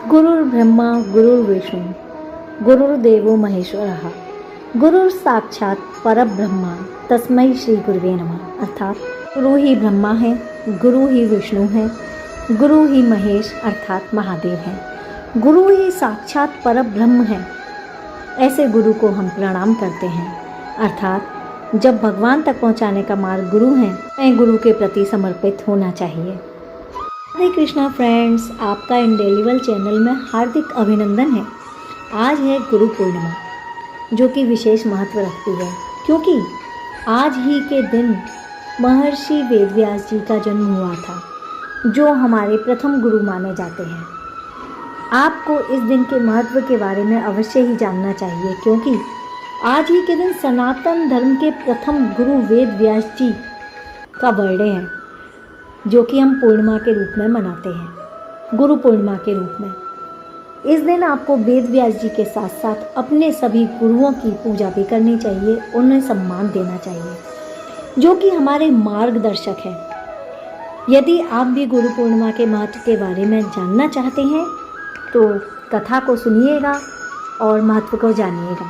गुरुर्ब्रह्मा गुरुर्विष्णु गुरुर्देवो महेश्वरः गुरुर साक्षात परब्रह्मा तस्मै श्री गुरुवे नमः। अर्थात गुरु ही ब्रह्मा है, गुरु ही विष्णु है, गुरु ही महेश अर्थात महादेव है, गुरु ही साक्षात परब्रह्म है। ऐसे गुरु को हम प्रणाम करते हैं। अर्थात जब भगवान तक पहुंचाने का मार्ग गुरु है, हमें गुरु के प्रति समर्पित होना चाहिए। हरे कृष्णा फ्रेंड्स, आपका इंडेलिवल चैनल में हार्दिक अभिनंदन है। आज है गुरु पूर्णिमा, जो कि विशेष महत्व रखती है, क्योंकि आज ही के दिन महर्षि वेदव्यास जी का जन्म हुआ था, जो हमारे प्रथम गुरु माने जाते हैं। आपको इस दिन के महत्व के बारे में अवश्य ही जानना चाहिए, क्योंकि आज ही के दिन सनातन धर्म के प्रथम गुरु वेदव्यास जी का बर्थडे है, जो कि हम पूर्णिमा के रूप में मनाते हैं, गुरु पूर्णिमा के रूप में। इस दिन आपको वेदव्यास जी के साथ साथ अपने सभी गुरुओं की पूजा भी करनी चाहिए, उन्हें सम्मान देना चाहिए, जो कि हमारे मार्गदर्शक हैं। यदि आप भी गुरु पूर्णिमा के महत्व के बारे में जानना चाहते हैं तो कथा को सुनिएगा और महत्व को जानिएगा।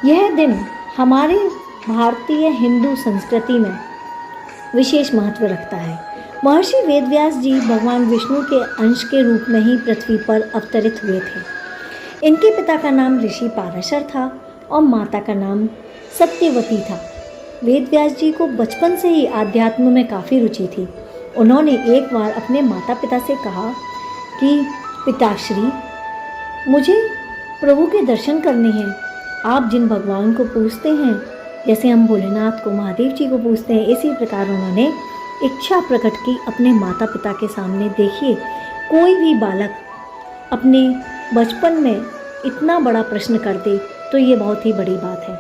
यह दिन हमारे भारतीय हिंदू संस्कृति में विशेष महत्व रखता है। महर्षि वेदव्यास जी भगवान विष्णु के अंश के रूप में ही पृथ्वी पर अवतरित हुए थे। इनके पिता का नाम ऋषि पाराशर था और माता का नाम सत्यवती था। वेदव्यास जी को बचपन से ही आध्यात्म में काफ़ी रुचि थी। उन्होंने एक बार अपने माता पिता से कहा कि पिताश्री, मुझे प्रभु के दर्शन करने हैं। आप जिन भगवान को पूजते हैं, जैसे हम भोलेनाथ को, महादेव जी को पूजते हैं, इसी प्रकार उन्होंने इच्छा प्रकट की अपने माता पिता के सामने। देखिए, कोई भी बालक अपने बचपन में इतना बड़ा प्रश्न कर दे तो ये बहुत ही बड़ी बात है।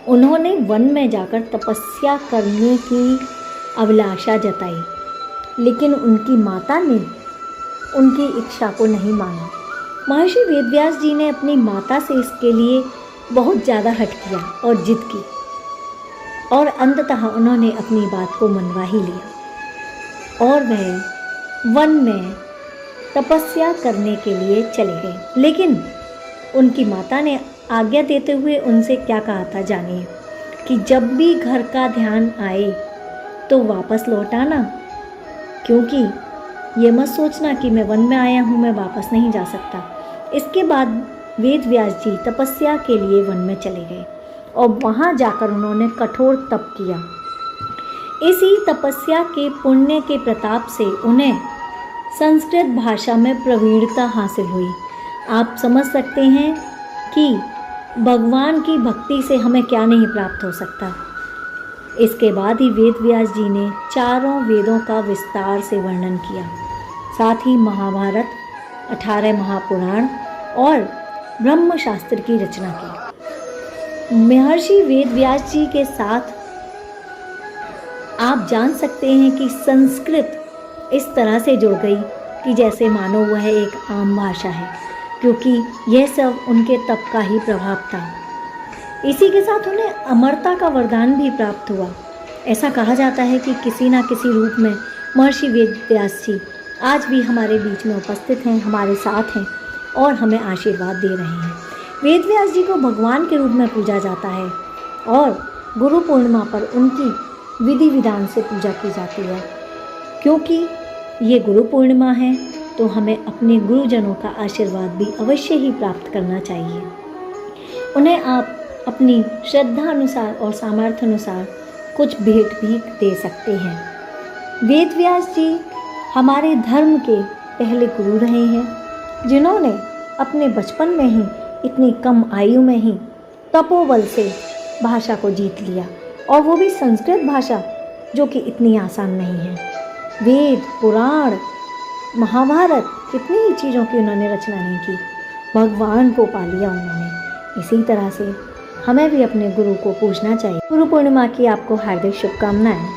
उन्होंने वन में जाकर तपस्या करने की अभिलाषा जताई, लेकिन उनकी माता ने उनकी इच्छा को नहीं माना। महर्षि वेदव्यास जी ने अपनी माता से इसके लिए बहुत ज़्यादा हट किया और जिद की, और अंततः उन्होंने अपनी बात को मनवा ही लिया और वह वन में तपस्या करने के लिए चले गए। लेकिन उनकी माता ने आज्ञा देते हुए उनसे क्या कहा था जानिए, कि जब भी घर का ध्यान आए तो वापस लौट आना, क्योंकि ये मत सोचना कि मैं वन में आया हूँ, मैं वापस नहीं जा सकता। इसके बाद वेदव्यास जी तपस्या के लिए वन में चले गए और वहाँ जाकर उन्होंने कठोर तप किया। इसी तपस्या के पुण्य के प्रताप से उन्हें संस्कृत भाषा में प्रवीणता हासिल हुई। आप समझ सकते हैं कि भगवान की भक्ति से हमें क्या नहीं प्राप्त हो सकता। इसके बाद ही वेदव्यास जी ने चारों वेदों का विस्तार से वर्णन किया, साथ ही महाभारत, 18 महापुराण और ब्रह्म शास्त्र की रचना की। महर्षि वेदव्यास जी के साथ आप जान सकते हैं कि संस्कृत इस तरह से जुड़ गई कि जैसे मानो वह एक आम भाषा है, क्योंकि यह सब उनके तप का ही प्रभाव था। इसी के साथ उन्हें अमरता का वरदान भी प्राप्त हुआ। ऐसा कहा जाता है कि किसी न किसी रूप में महर्षि वेदव्यास जी आज भी हमारे बीच में उपस्थित हैं, हमारे साथ हैं और हमें आशीर्वाद दे रहे हैं। वेदव्यास जी को भगवान के रूप में पूजा जाता है और गुरु पूर्णिमा पर उनकी विधि विधान से पूजा की जाती है। क्योंकि ये गुरु पूर्णिमा है तो हमें अपने गुरुजनों का आशीर्वाद भी अवश्य ही प्राप्त करना चाहिए। उन्हें आप अपनी श्रद्धा अनुसार और सामर्थ्य अनुसार कुछ भेंट भी दे सकते हैं। वेदव्यास जी हमारे धर्म के पहले गुरु रहे हैं, जिन्होंने अपने बचपन में ही इतनी कम आयु में ही तपोबल से भाषा को जीत लिया, और वो भी संस्कृत भाषा, जो कि इतनी आसान नहीं है। वेद, पुराण, महाभारत, कितनी ही चीज़ों की उन्होंने रचना नहीं की, भगवान को पा लिया उन्होंने। इसी तरह से हमें भी अपने गुरु को पूजना चाहिए। गुरु पूर्णिमा की आपको हार्दिक शुभकामनाएं।